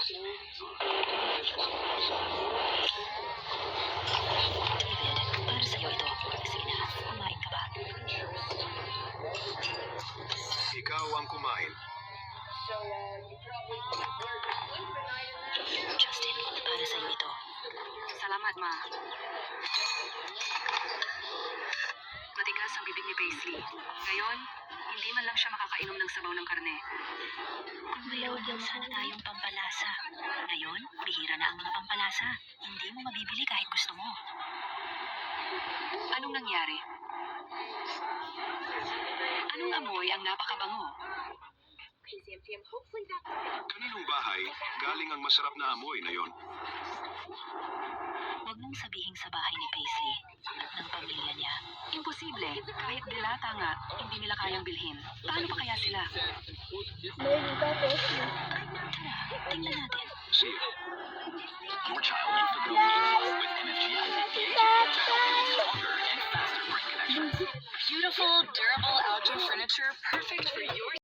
David, para sa'yo ito. Sige na, kumain ka ba? Ikaw ang kumain. Justin, para sa'yo ito. Salamat, Ma. Matigas ang bibig ni Paisley. Ngayon, hindi man lang siya makakainom ng sabaw ng karne. Kung mayroon lang sana tayong pampalasa. Ngayon, bihira na ang mga pampalasa. Hindi mo mabibili kahit gusto mo. Anong nangyari? Anong amoy ang napakabango? Kaninong bahay galing ang masarap na amoy na yon? Huwag mong sabihin sa bahay ni Paisley at ng pamilya niya. Imposible. Kahit dilata nga, hindi nila kayang bilhin. Paano pa kaya sila? Tara, tingnan natin. See, Your child can fulfill needs with MFGI. Stronger and faster brain connections. Beautiful, durable Algin furniture, perfect for your